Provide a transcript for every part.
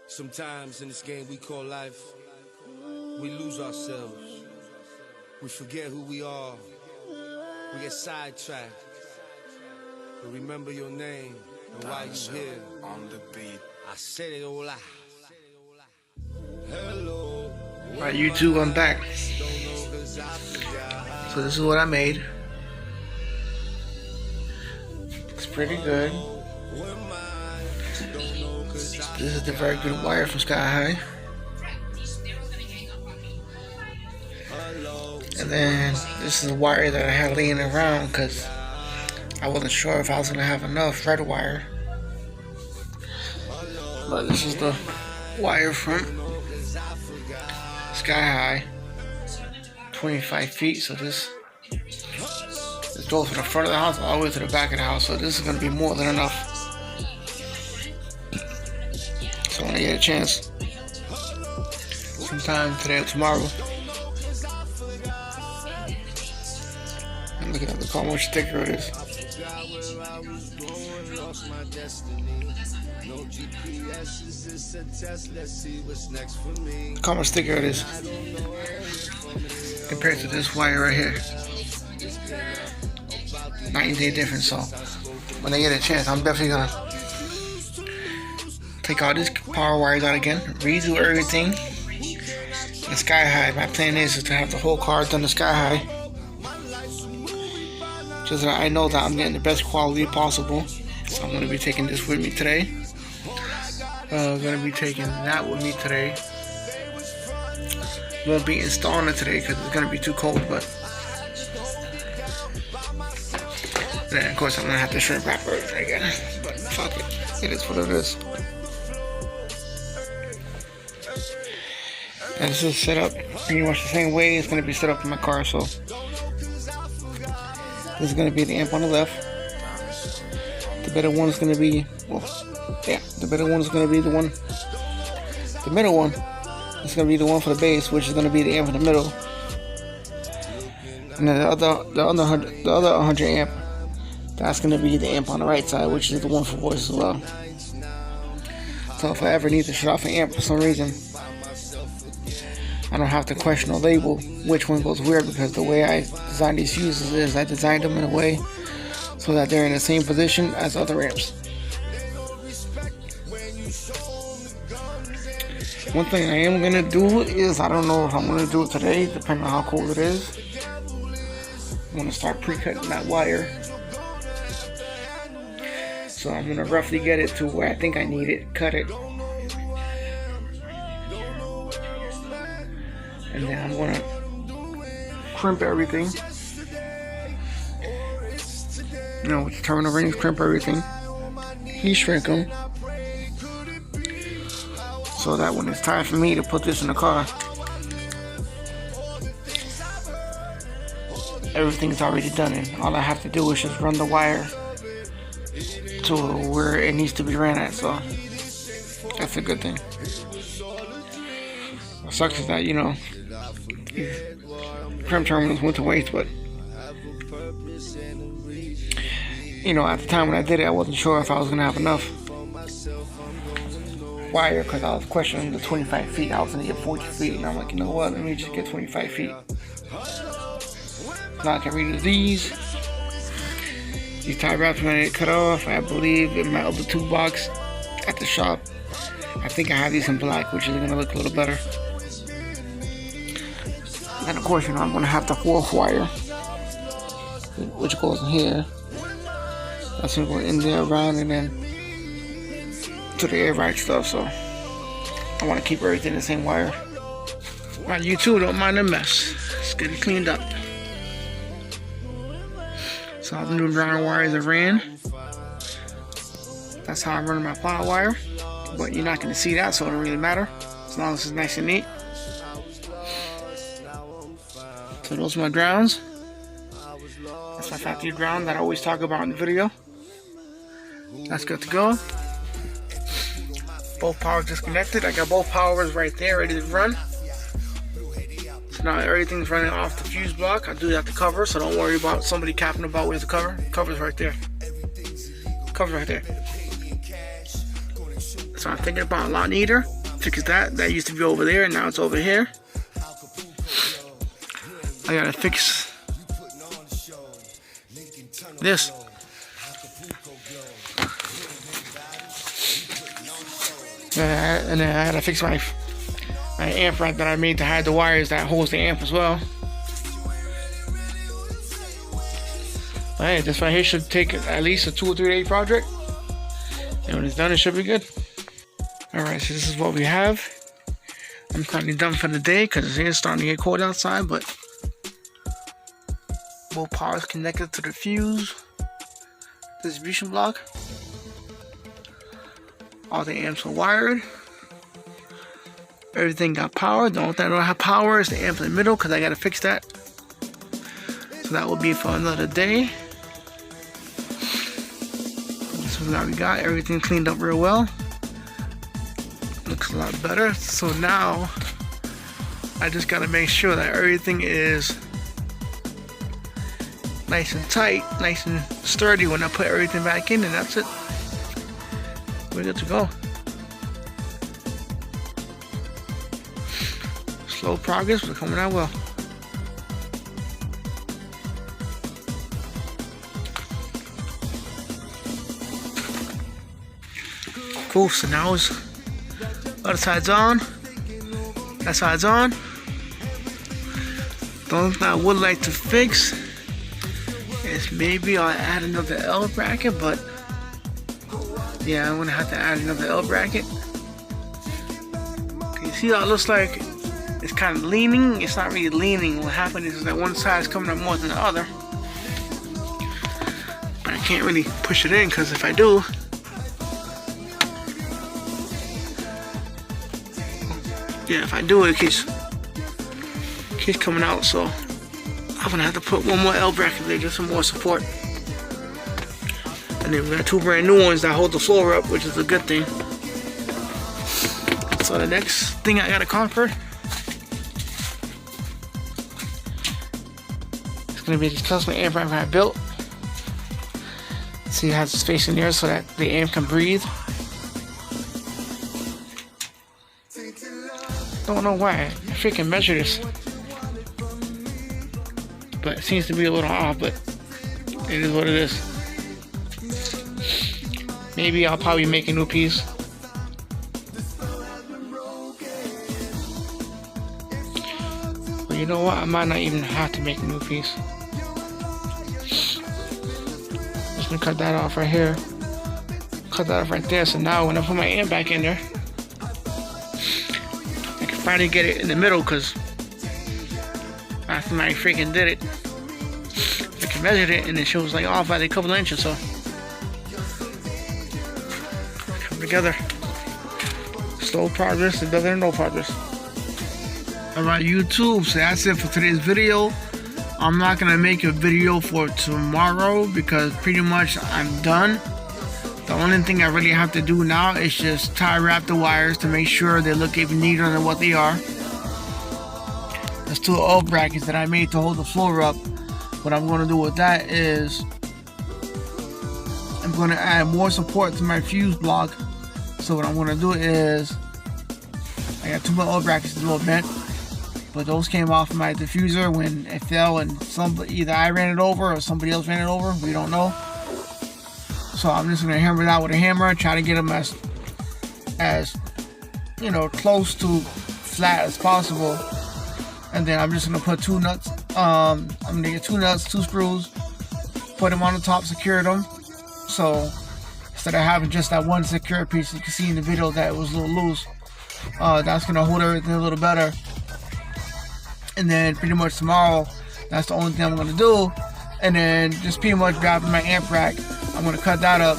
Sometimes in this game we call life, we lose ourselves. We forget who we are. We get sidetracked. But remember your name and why you here. On the beat. I said it all out. Hello. Alright, YouTube, I'm back. So this is what I made. It's pretty good. This is the very good wire from Sky High. And then this is the wire that I had laying around because I wasn't sure if I was going to have enough red wire. But this is the wire from Sky High, 25 feet. So this goes from the front of the house all the way to the back of the house. So this is going to be more than enough. So when I get a chance, sometime today or tomorrow, I'm looking at the car, how much thicker it is. Look how much thicker it is compared to this wire right here. Night and day difference. So when I get a chance, I'm definitely gonna take all these power wires out again, redo everything. The Sky High, my plan is to have the whole car done to Sky High, just so that I know that I'm getting the best quality possible. So I'm going to be taking this with me today. I'm going to be taking that with me today. Won't be installing it today because it's going to be too cold, but then of course I'm going to have to shrink wrap everything again. But fuck it, it is what it is. And this is set up pretty much the same way it's going to be set up in my car. So this is going to be the amp on the left. The better one is going to be, well, yeah, the better one is going to be the one. The middle one is going to be the one for the bass, which is going to be the amp in the middle. And then the other 100 amp, that's going to be the amp on the right side, which is the one for voice as well. So if I ever need to shut off an amp for some reason, I don't have to question or label which one goes where, because the way I designed these fuses is I designed them in a way so that they're in the same position as other amps. One thing I am going to do is, I don't know if I'm going to do it today, depending on how cold it is. I'm going to start pre-cutting that wire. So I'm going to roughly get it to where I think I need it, cut it. And then I'm going to crimp everything. You know, with the terminal rings, crimp everything. Heat shrink them. So that when it's time for me to put this in the car, everything's already done, and all I have to do is just run the wire to where it needs to be ran at. So that's a good thing. What sucks is that, you know, crimp terminals went to waste, but you know, at the time when I did it, I wasn't sure if I was gonna have enough wire because I was questioning the 25 feet. I was gonna get 40 feet, and I'm like, you know what? Let me just get 25 feet. Now I can redo these. These tie wraps when I get cut off, I believe in my other toolbox at the shop. I think I have these in black, which is gonna look a little better. And of course, you know, I'm gonna have the fourth wire, which goes in here. That's gonna go in there, around, and then to the air ride stuff. So I want to keep everything the same wire. Right, you too, don't mind the mess. Let's get it cleaned up. So all the new brown wires are ran. That's how I'm running my power wire. But you're not gonna see that, so it don't really matter as long as it's nice and neat. So those are my grounds. That's my factory ground that I always talk about in the video. That's good to go. Both powers disconnected. I got both powers right there ready to run. So now everything's running off the fuse block. I do have the cover, so don't worry about somebody capping about where's the cover. The cover's right there. Cover's right there. So I'm thinking about a lot neater. fix that. That used to be over there, and now it's over here. I gotta fix this. And then I gotta fix my amp rack that I made to hide the wires that holds the amp as well. But hey, this right here should take at least a 2 or 3 day project. And when it's done, it should be good. Alright, so this is what we have. I'm currently done for the day because it is starting to get cold outside, but both power is connected to the fuse distribution block. All the amps are wired. Everything got power. The only thing I don't have power is the amp in the middle because I gotta fix that. So that will be for another day. This is what we got. Everything cleaned up real well. Looks a lot better. So now I just gotta make sure that everything is nice and tight, nice and sturdy when I put everything back in, and that's it. We're good to go. Slow progress, but coming out well. Cool, so now it's other side's on, that side's on. The only thing I would like to fix is maybe I'll add another L bracket, but yeah, I'm gonna have to add another L bracket. Okay, you see how it looks like it's kind of leaning? It's not really leaning. What happened is that one side is coming up more than the other. But I can't really push it in because if I do, it keeps coming out. So I'm gonna have to put one more L bracket there, just some more support. And then we got 2 brand new ones that hold the floor up, which is a good thing. So the next thing I gotta conquer is gonna be this custom amp rack I built. See, it has space in there so that the amp can breathe. Don't know why I freaking measure this, but it seems to be a little off, but it is what it is. Maybe I'll probably make a new piece. But you know what? I might not even have to make a new piece. Just gonna cut that off right here. Cut that off right there. So now when I put my amp back in there, I can finally get it in the middle, because after I freaking did it, I can measure it and it shows like off by a couple of inches. So together. Slow progress is better than no progress. Alright, YouTube, so that's it for today's video. I'm not gonna make a video for tomorrow because pretty much I'm done. The only thing I really have to do now is just tie wrap the wires to make sure they look even neater than what they are. There's 2 L brackets that I made to hold the floor up. What I'm gonna do with that is I'm gonna add more support to my fuse block. So what I'm gonna do is, I got 2 more L brackets a little bent, but those came off my diffuser when it fell, and either I ran it over or somebody else ran it over. We don't know. So I'm just gonna hammer it out with a hammer, try to get them as you know, close to flat as possible. And then I'm just gonna put 2 nuts. I'm gonna get 2 nuts, 2 screws, put them on the top, secure them. So instead of having just that one secure piece, you can see in the video that it was a little loose. That's gonna hold everything a little better. And then pretty much tomorrow, that's the only thing I'm gonna do. And then just pretty much grabbing my amp rack, I'm gonna cut that up.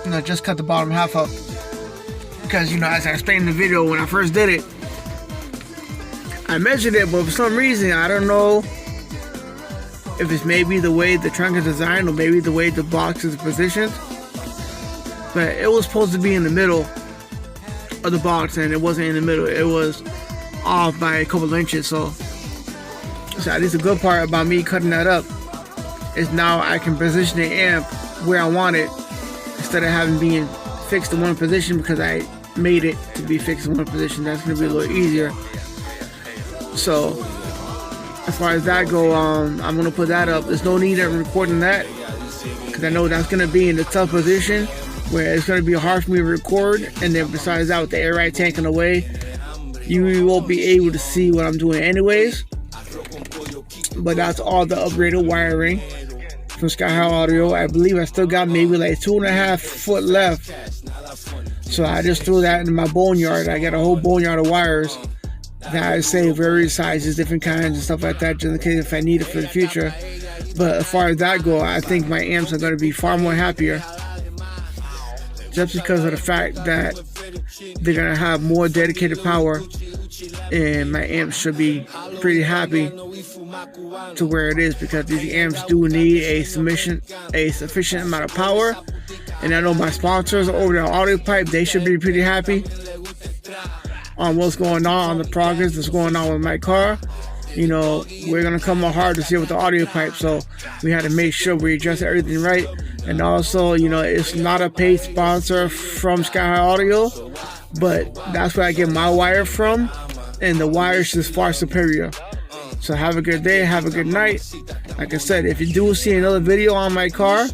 You know, just cut the bottom half up. Because, you know, as I explained in the video, when I first did it, I measured it, but for some reason, I don't know if it's maybe the way the trunk is designed or maybe the way the box is positioned. But it was supposed to be in the middle of the box, and it wasn't in the middle. It was off by a couple of inches. So at least the good part about me cutting that up is now I can position the amp where I want it instead of having being fixed in one position, because I made it to be fixed in one position. That's going to be a little easier. So as far as that go, I'm going to put that up. There's no need of recording that because I know that's going to be in the tough position where it's going to be hard for me to record. And then besides that, with the air ride tanking away, you won't be able to see what I'm doing anyways. But that's all the upgraded wiring from Sky High Audio. I believe I still got maybe like 2.5 foot left. So I just threw that in my boneyard. I got a whole boneyard of wires that I save various sizes, different kinds and stuff like that, just in case if I need it for the future. But as far as that go, I think my amps are going to be far more happier. Just because of the fact that they're going to have more dedicated power, and my amps should be pretty happy to where it is, because these amps do need a sufficient amount of power. And I know my sponsors over there, Audio Pipe, they should be pretty happy on what's going on the progress that's going on with my car. You know, we're going to come on hard to see with the Audio Pipe, so we had to make sure we adjust everything right. And also, you know, it's not a paid sponsor from Sky High Audio, but that's where I get my wire from, and the wire is just far superior. So have a good day, have a good night. Like I said, if you do see another video on my car,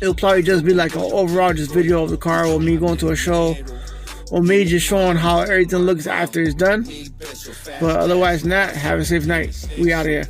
it'll probably just be like an overall just video of the car, or me going to a show, or me just showing how everything looks after it's done. But otherwise than that, have a safe night. We out of here.